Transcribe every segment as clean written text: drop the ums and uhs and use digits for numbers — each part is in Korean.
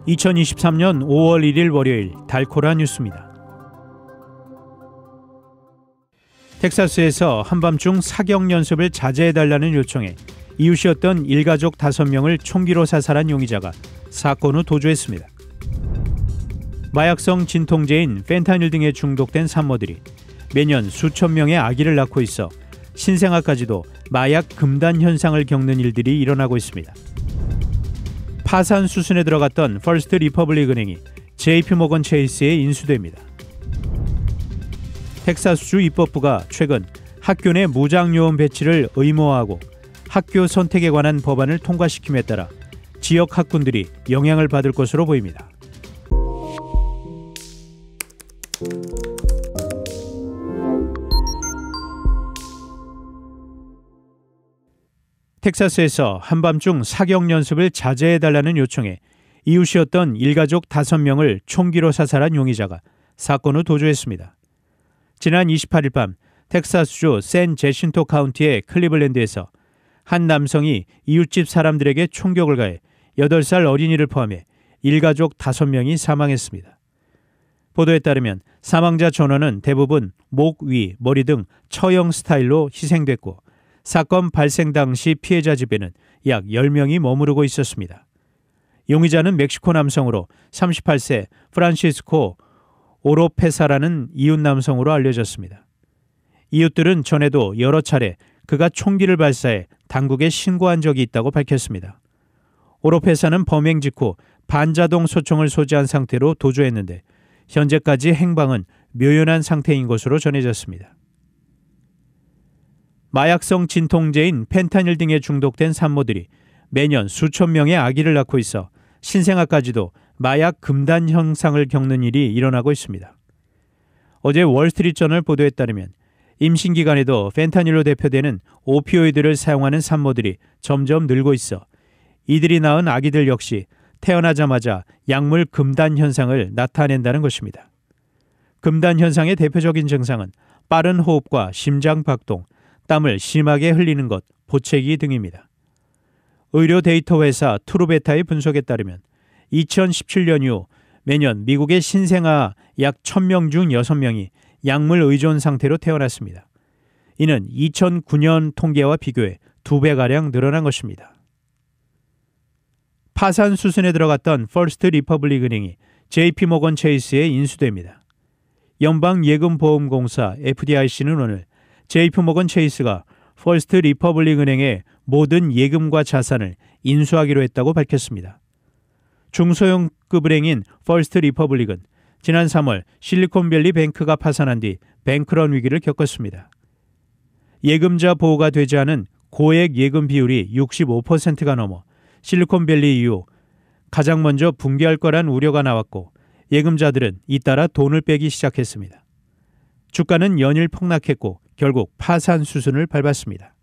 2023년 5월 1일 월요일 달코라 뉴스입니다. 텍사스에서 한밤중 사격 연습을 자제해달라는 요청에 이웃이었던 일가족 5명을 총기로 사살한 용의자가 사건 후 도주했습니다. 마약성 진통제인 펜타닐 등에 중독된 산모들이 매년 수천 명의 아기를 낳고 있어 신생아까지도 마약 금단 현상을 겪는 일들이 일어나고 있습니다. 파산 수순에 들어갔던 퍼스트 리퍼블릭 은행이 JP모건 체이스에 인수됩니다. 텍사스주 입법부가 최근 학교 내 무장요원 배치를 의무화하고 학교 선택에 관한 법안을 통과시킴에 따라 지역 학군들이 영향을 받을 것으로 보입니다. 텍사스에서 한밤중 사격 연습을 자제해달라는 요청에 이웃이었던 일가족 5명을 총기로 사살한 용의자가 사건 후 도주했습니다. 지난 28일 밤 텍사스주 샌 제신토 카운티의 클리블랜드에서 한 남성이 이웃집 사람들에게 총격을 가해 8살 어린이를 포함해 일가족 5명이 사망했습니다. 보도에 따르면 사망자 전원은 대부분 목, 위, 머리 등 처형 스타일로 희생됐고 사건 발생 당시 피해자 집에는 약 10명이 머무르고 있었습니다. 용의자는 멕시코 남성으로 38세 프란시스코 오로페사라는 이웃 남성으로 알려졌습니다. 이웃들은 전에도 여러 차례 그가 총기를 발사해 당국에 신고한 적이 있다고 밝혔습니다. 오로페사는 범행 직후 반자동 소총을 소지한 상태로 도주했는데 현재까지 행방은 묘연한 상태인 것으로 전해졌습니다. 마약성 진통제인 펜타닐 등에 중독된 산모들이 매년 수천 명의 아기를 낳고 있어 신생아까지도 마약 금단 현상을 겪는 일이 일어나고 있습니다. 어제 월스트리트저널 보도에 따르면 임신 기간에도 펜타닐로 대표되는 오피오이드를 사용하는 산모들이 점점 늘고 있어 이들이 낳은 아기들 역시 태어나자마자 약물 금단 현상을 나타낸다는 것입니다. 금단 현상의 대표적인 증상은 빠른 호흡과 심장 박동, 땀을 심하게 흘리는 것, 보채기 등입니다. 의료 데이터 회사 트루베타의 분석에 따르면 2017년 이후 매년 미국의 신생아 약 1000명 중 6명이 약물 의존 상태로 태어났습니다. 이는 2009년 통계와 비교해 2배가량 늘어난 것입니다. 파산 수순에 들어갔던 퍼스트 리퍼블릭 은행이 JP모건 체이스에 인수됩니다. 연방예금보험공사 FDIC는 오늘 JP모건 체이스가 퍼스트 리퍼블릭 은행의 모든 예금과 자산을 인수하기로 했다고 밝혔습니다. 중소형급 은행인 퍼스트 리퍼블릭은 지난 3월 실리콘밸리 뱅크가 파산한 뒤 뱅크런 위기를 겪었습니다. 예금자 보호가 되지 않은 고액 예금 비율이 65%가 넘어 실리콘밸리 이후 가장 먼저 붕괴할 거란 우려가 나왔고 예금자들은 잇따라 돈을 빼기 시작했습니다. 주가는 연일 폭락했고 결국 파산 수순을 밟았습니다.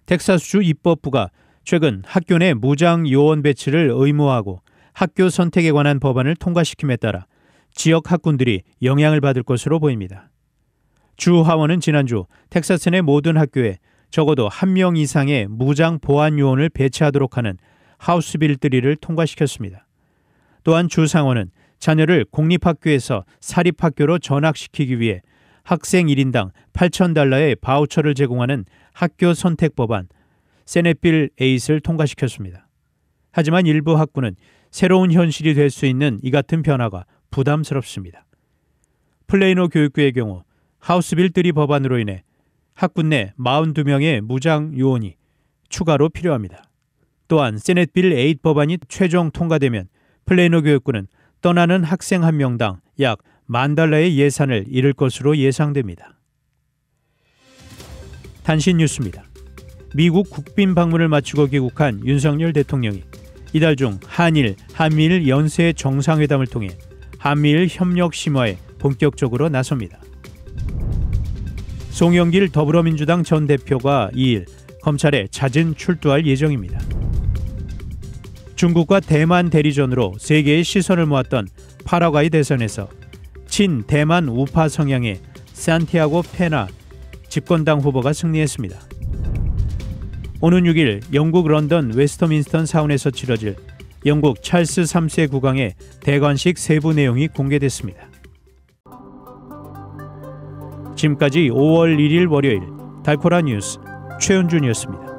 텍사스주 입법부가 최근 학교 내 무장 요원 배치를 의무화하고 학교 선택에 관한 법안을 통과시킴에 따라 지역 학군들이 영향을 받을 것으로 보입니다. 주 하원은 지난주 텍사스 내 모든 학교에 적어도 1명 이상의 무장 보안 요원을 배치하도록 하는 하우스 빌 3를 통과시켰습니다. 또한 주 상원은 자녀를 공립학교에서 사립학교로 전학시키기 위해 학생 1인당 $8,000의 바우처를 제공하는 학교 선택 법안 세넷빌 8을 통과시켰습니다. 하지만 일부 학군은 새로운 현실이 될 수 있는 이 같은 변화가 부담스럽습니다. 플레이노 교육부의 경우 하우스빌 3 법안으로 인해 학군 내 42명의 무장 요원이 추가로 필요합니다. 또한 세넷빌 8 법안이 최종 통과되면 플레이노 교육부는 떠나는 학생 1명당 약 $10,000의 예산을 잃을 것으로 예상됩니다. 단신 뉴스입니다. 미국 국빈 방문을 마치고 귀국한 윤석열 대통령이 이달 중 한미일 연쇄 정상회담을 통해 한미일 협력 심화에 본격적으로 나섭니다. 송영길 더불어민주당 전 대표가 2일 검찰에 잦은 출두할 예정입니다. 중국과 대만 대리전으로 세계의 시선을 모았던 파라과이 대선에서 친대만 우파 성향의 산티아고 페나 집권당 후보가 승리했습니다. 오는 6일 영국 런던 웨스터민스터 사원에서 치러질 영국 찰스 3세 국왕의 대관식 세부 내용이 공개됐습니다. 지금까지 5월 1일 월요일 달코라 뉴스 최현준이었습니다.